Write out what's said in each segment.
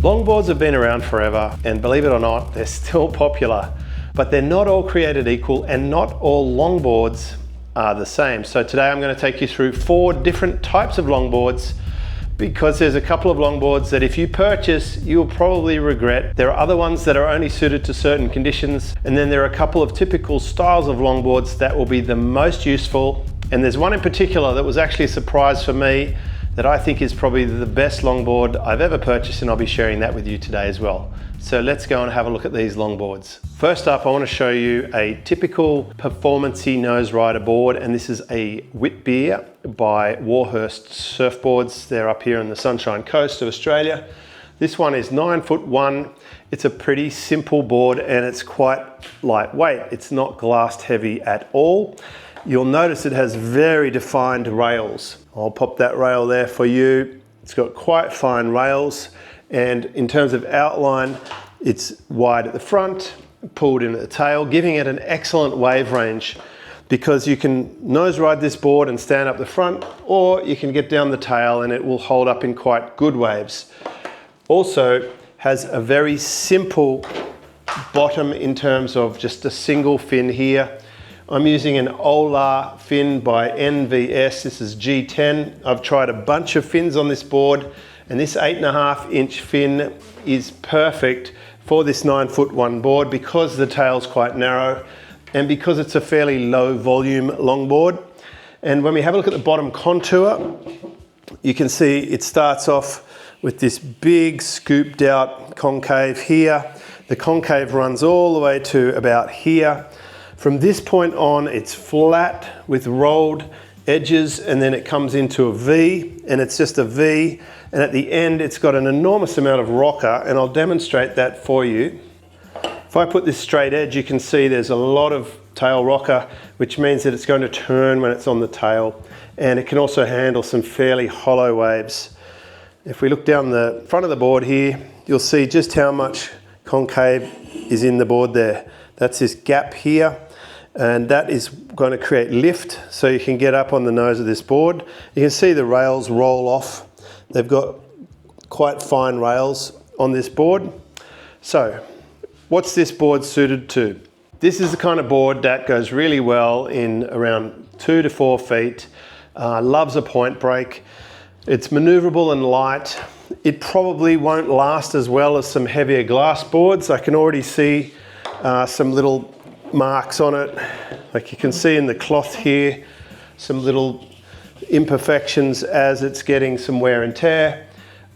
Longboards have been around forever, and believe it or not, they're still popular. But they're not all created equal, and not all longboards are the same. So today I'm going to take you through 4 different types of longboards, because there's a couple of longboards that if you purchase, you'll probably regret. There are other ones that are only suited to certain conditions, and then there are a couple of typical styles of longboards that will be the most useful. And there's one in particular that was actually a surprise for me that I think is probably the best longboard I've ever purchased, and I'll be sharing that with you today as well. So let's go and have a look at these longboards. First up, I want to show you a typical performance-y nose rider board, and this is a Whitbeer by Warhurst Surfboards. They're up here on the Sunshine Coast of Australia. This one is 9'1". It's a pretty simple board and it's quite lightweight. It's not glassed heavy at all. You'll notice it has very defined rails. I'll pop that rail there for you. It's got quite fine rails, and in terms of outline, it's wide at the front, pulled in at the tail, giving it an excellent wave range, because you can nose ride this board and stand up the front, or you can get down the tail and it will hold up in quite good waves. Also has a very simple bottom in terms of just a single fin here. I'm using an Ola fin by NVS. This is G10. I've tried a bunch of fins on this board, and this 8.5-inch fin is perfect for this 9'1" board because the tail's quite narrow and because it's a fairly low volume longboard. And when we have a look at the bottom contour, you can see it starts off with this big scooped out concave here. The concave runs all the way to about here. From this point on, it's flat with rolled edges, and then it comes into a V, and it's just a V. And at the end, it's got an enormous amount of rocker, and I'll demonstrate that for you. If I put this straight edge, you can see there's a lot of tail rocker, which means that it's going to turn when it's on the tail, and it can also handle some fairly hollow waves. If we look down the front of the board here, you'll see just how much concave is in the board there. That's this gap here, and that is going to create lift so you can get up on the nose of this board. You can see the rails roll off. They've got quite fine rails on this board. So what's this board suited to? This is the kind of board that goes really well in around 2 to 4 feet, loves a point break. It's maneuverable and light. It probably won't last as well as some heavier glass boards. I can already see some little marks on it, like you can see in the cloth here, some little imperfections as it's getting some wear and tear,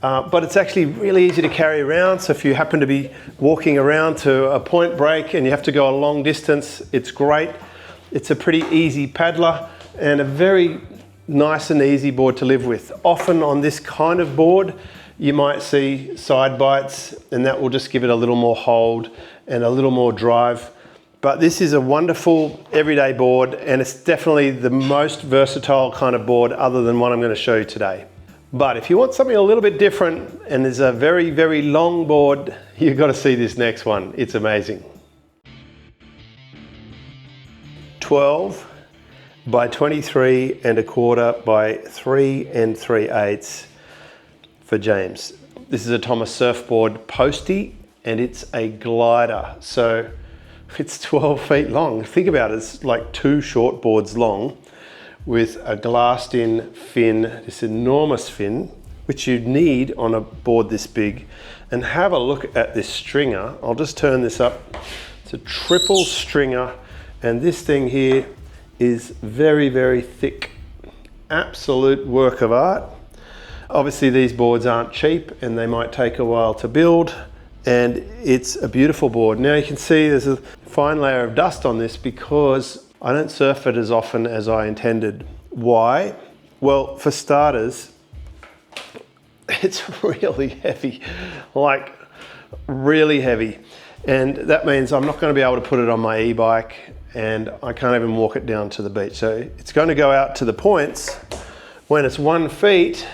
but it's actually really easy to carry around. So if you happen to be walking around to a point break and you have to go a long distance, it's great. It's a pretty easy paddler and a very nice and easy board to live with. Often on this kind of board you might see side bites, and that will just give it a little more hold and a little more drive. But this is a wonderful everyday board, and it's definitely the most versatile kind of board other than what I'm going to show you today. But if you want something a little bit different and is a very, very long board, you've got to see this next one. It's amazing. 12 by 23 1/4 by 3 3/8 for James. This is a Thomas Surfboard Postie, and it's a glider. So it's 12 feet long. Think about it, it's like 2 short boards long with a glassed in fin, this enormous fin, which you need on a board this big. And have a look at this stringer. I'll just turn this up. It's a triple stringer, and this thing here is very, very thick. Absolute work of art. Obviously these boards aren't cheap and they might take a while to build, and it's a beautiful board. Now you can see there's a fine layer of dust on this because I don't surf it as often as I intended. Why? Well, for starters, it's really heavy, like really heavy. And that means I'm not going to be able to put it on my e-bike, and I can't even walk it down to the beach. So it's going to go out to the points when it's 1 feet,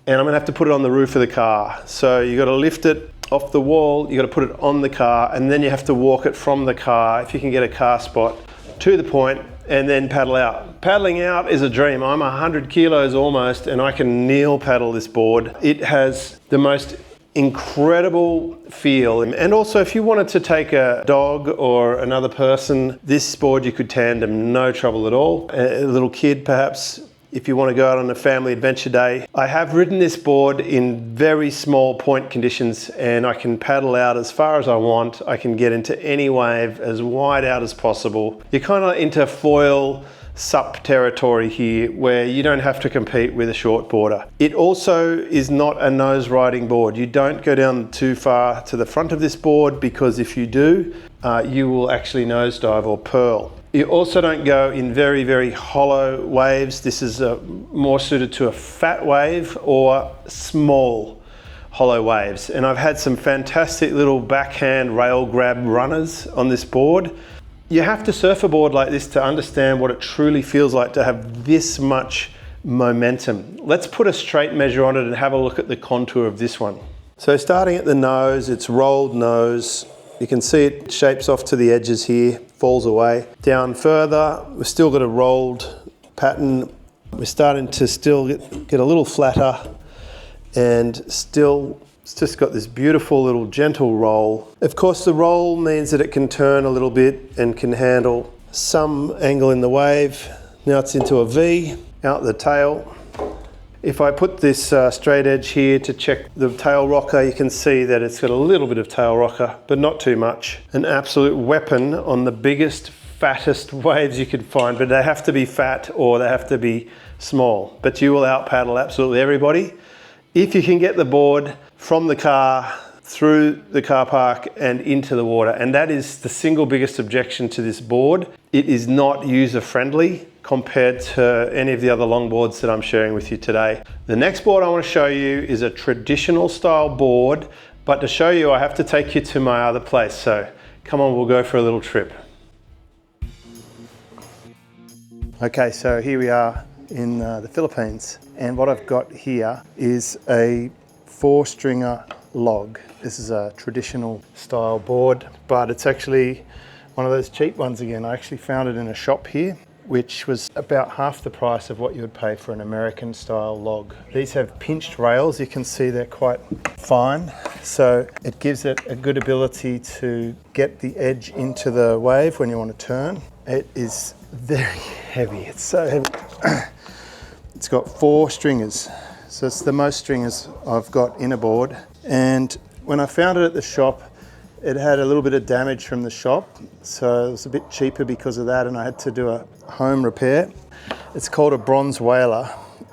and I'm going to have to put it on the roof of the car. So you got to lift it off the wall, you got to put it on the car, and then you have to walk it from the car, if you can get a car spot, to the point, and then paddle out. Paddling out is a dream. I'm 100 kilos almost, and I can kneel paddle this board. It has the most incredible feel. And also if you wanted to take a dog or another person, this board you could tandem, no trouble at all. A little kid perhaps, if you want to go out on a family adventure day. I have ridden this board in very small point conditions and I can paddle out as far as I want. I can get into any wave as wide out as possible. You're kind of into foil sup territory here where you don't have to compete with a short boarder. It also is not a nose riding board. You don't go down too far to the front of this board because if you do, you will actually nosedive or pearl. You also don't go in very, very hollow waves. This is more suited to a fat wave or small hollow waves. And I've had some fantastic little backhand rail grab runners on this board. You have to surf a board like this to understand what it truly feels like to have this much momentum. Let's put a straight measure on it and have a look at the contour of this one. So starting at the nose, it's rolled nose. You can see it shapes off to the edges here, falls away. Down further, we've still got a rolled pattern. We're starting to still get a little flatter and still it's just got this beautiful little gentle roll. Of course, the roll means that it can turn a little bit and can handle some angle in the wave. Now it's into a V, out the tail. If I put this straight edge here to check the tail rocker, you can see that it's got a little bit of tail rocker, but not too much. An absolute weapon on the biggest, fattest waves you could find, but they have to be fat or they have to be small. But you will out paddle absolutely everybody. If you can get the board from the car, through the car park and into the water. And that is the single biggest objection to this board. It is not user friendly compared to any of the other longboards that I'm sharing with you today. The next board I want to show you is a traditional style board, but to show you I have to take you to my other place. So come on, we'll go for a little trip. Okay, so here we are in the Philippines. And what I've got here is a 4-stringer log. This is a traditional style board, but it's actually one of those cheap ones again. I actually found it in a shop here, which was about half the price of what you would pay for an American style log. These have pinched rails. You can see they're quite fine. So it gives it a good ability to get the edge into the wave when you want to turn. It is very heavy. It's so heavy. It's got 4 stringers. So it's the most stringers I've got in a board. And when I found it at the shop, it had a little bit of damage from the shop. So it was a bit cheaper because of that and I had to do a home repair. It's called a bronze whaler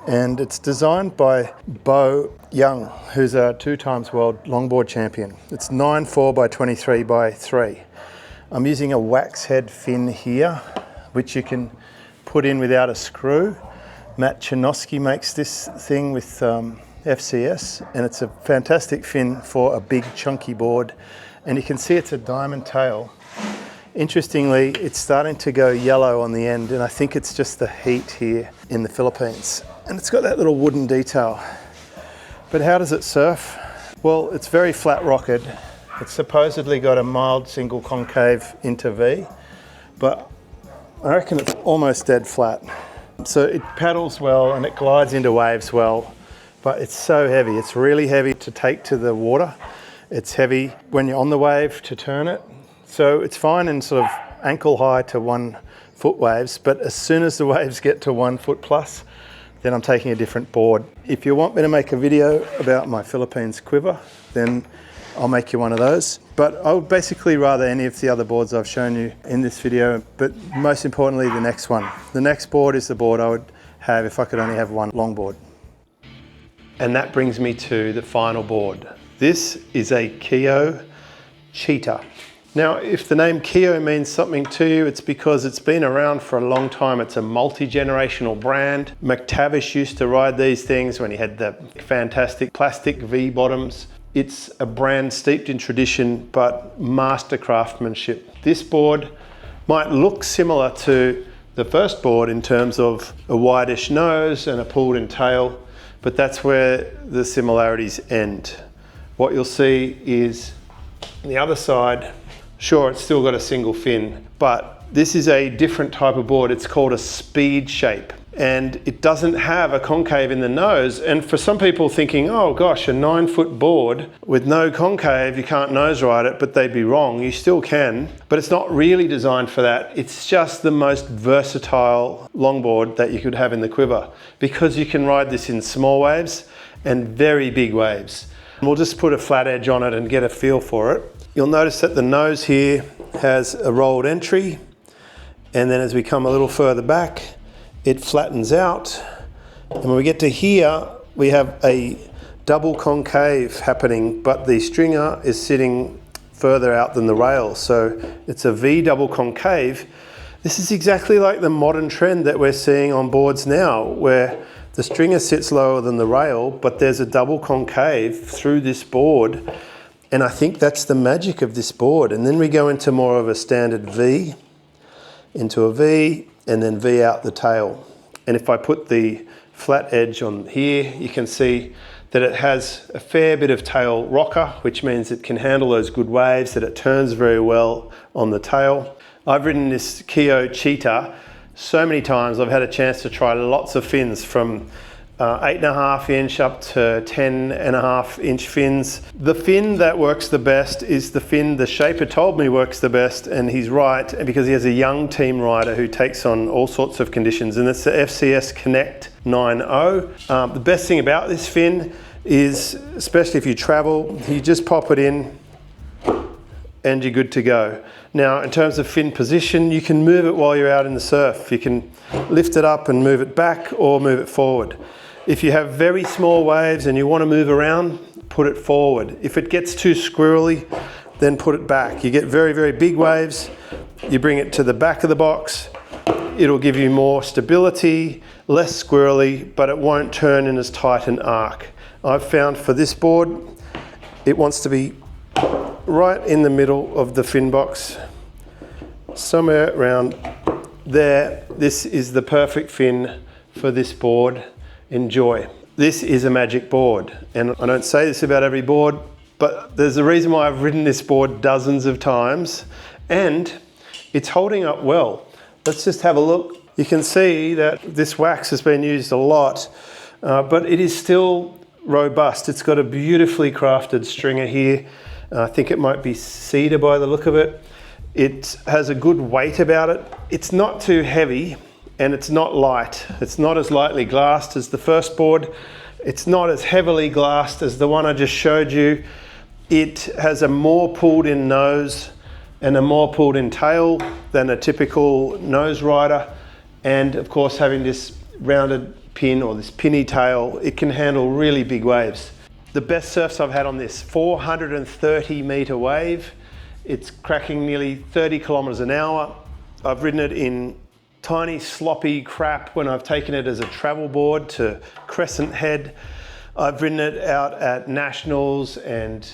and it's designed by Beau, who's a 2-time world longboard champion. It's 9.4 by 23 by 3. I'm using a wax head fin here, which you can put in without a screw. Matt Chinoski makes this thing with FCS and it's a fantastic fin for a big chunky board. And you can see it's a diamond tail. Interestingly, it's starting to go yellow on the end and I think it's just the heat here in the Philippines. And it's got that little wooden detail. But how does it surf? Well, it's very flat rocketed. It's supposedly got a mild single concave into V, but I reckon it's almost dead flat. So it paddles well and it glides into waves well, but it's so heavy. It's really heavy to take to the water. It's heavy when you're on the wave to turn it. So it's fine in sort of ankle high to 1 foot waves, but as soon as the waves get to 1 foot plus, then I'm taking a different board. If you want me to make a video about my Philippines quiver, then I'll make you one of those. But I would basically rather any of the other boards I've shown you in this video, but most importantly, the next one. The next board is the board I would have if I could only have one longboard. And that brings me to the final board. This is a Keo Cheetah. Now, if the name Keo means something to you, it's because it's been around for a long time. It's a multi-generational brand. McTavish used to ride these things when he had the fantastic plastic V bottoms. It's a brand steeped in tradition, but master craftsmanship. This board might look similar to the first board in terms of a wideish nose and a pulled in tail, but that's where the similarities end. What you'll see is the other side, sure, it's still got a single fin, but this is a different type of board. It's called a speed shape. and it doesn't have a concave in the nose. And for some people thinking, oh gosh, a 9-foot board with no concave, you can't nose ride it, but they'd be wrong. You still can, but it's not really designed for that. It's just the most versatile longboard that you could have in the quiver, because you can ride this in small waves and very big waves. And we'll just put a flat edge on it and get a feel for it. You'll notice that the nose here has a rolled entry, and then as we come a little further back, it flattens out. And when we get to here, we have a double concave happening, but the stringer is sitting further out than the rail. So it's a V double concave. This is exactly like the modern trend that we're seeing on boards now, where the stringer sits lower than the rail, but there's a double concave through this board. And I think that's the magic of this board. And then we go into more of a standard V, into a V, and then V out the tail. And if I put the flat edge on here, you can see that it has a fair bit of tail rocker, which means it can handle those good waves, that it turns very well on the tail. I've ridden this Keo Cheetah so many times. I've had a chance to try lots of fins, from 8.5 inch up to 10.5 inch fins. The fin that works the best is the fin the shaper told me works the best, and he's right, because he has a young team rider who takes on all sorts of conditions, and it's the FCS Connect 9.0. The best thing about this fin is, especially if you travel, you just pop it in and you're good to go. Now, in terms of fin position, you can move it while you're out in the surf. You can lift it up and move it back or move it forward. If you have very small waves and you want to move around, put it forward. If it gets too squirrely, then put it back. You get very, very big waves, you bring it to the back of the box. It'll give you more stability, less squirrely, but it won't turn in as tight an arc. I've found for this board, it wants to be right in the middle of the fin box, somewhere around there. This is the perfect fin for this board. Enjoy. This is a magic board, and I don't say this about every board, but there's a reason why I've ridden this board dozens of times, and it's holding up well. Let's just have a look. You can see that this wax has been used a lot, but it is still robust. It's got a beautifully crafted stringer here. I think it might be cedar by the look of it. It has a good weight about it. It's not too heavy, and it's not light. It's not as lightly glassed as the first board. It's not as heavily glassed as the one I just showed you. It has a more pulled in nose and a more pulled in tail than a typical nose rider. And of course, having this rounded pin, or this pinny tail, it can handle really big waves. The best surfs I've had on this, 430 meter wave. It's cracking nearly 30 kilometers an hour. I've ridden it in tiny sloppy crap when I've taken it as a travel board to Crescent Head. I've ridden it out at nationals and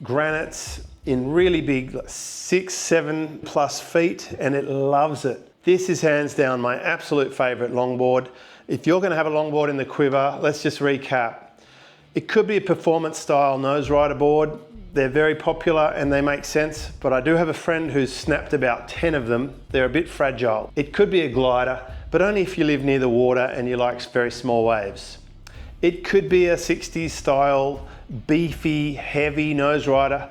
granites in really big 6-7+ feet, and it loves it. This is hands down my absolute favorite longboard. If you're going to have a longboard in the quiver, let's just recap. It could be a performance style nose rider board. They're very popular and they make sense, but I do have a friend who's snapped about 10 of them. They're a bit fragile. It could be a glider, but only if you live near the water and you like very small waves. It could be a 60s style, beefy, heavy nose rider,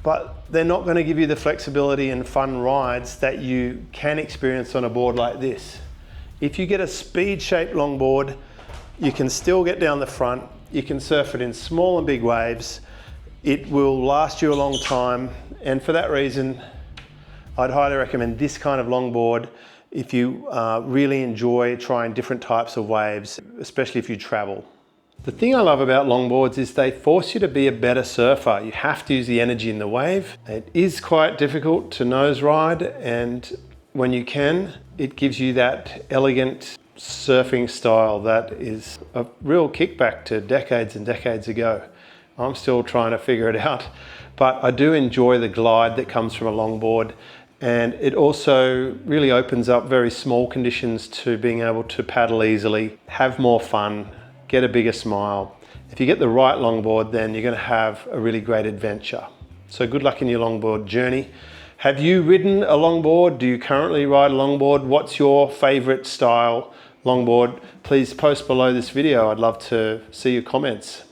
but they're not going to give you the flexibility and fun rides that you can experience on a board like this. If you get a speed-shaped longboard, you can still get down the front. You can surf it in small and big waves. It will last you a long time, and for that reason, I'd highly recommend this kind of longboard if you really enjoy trying different types of waves, especially if you travel. The thing I love about longboards is they force you to be a better surfer. You have to use the energy in the wave. It is quite difficult to nose ride, and when you can, it gives you that elegant surfing style that is a real kickback to decades and decades ago. I'm still trying to figure it out, but I do enjoy the glide that comes from a longboard, and it also really opens up very small conditions to being able to paddle easily, have more fun, get a bigger smile. If you get the right longboard, then you're going to have a really great adventure. So good luck in your longboard journey. Have you ridden a longboard? Do you currently ride a longboard? What's your favorite style longboard, please post below this video. I'd love to see your comments.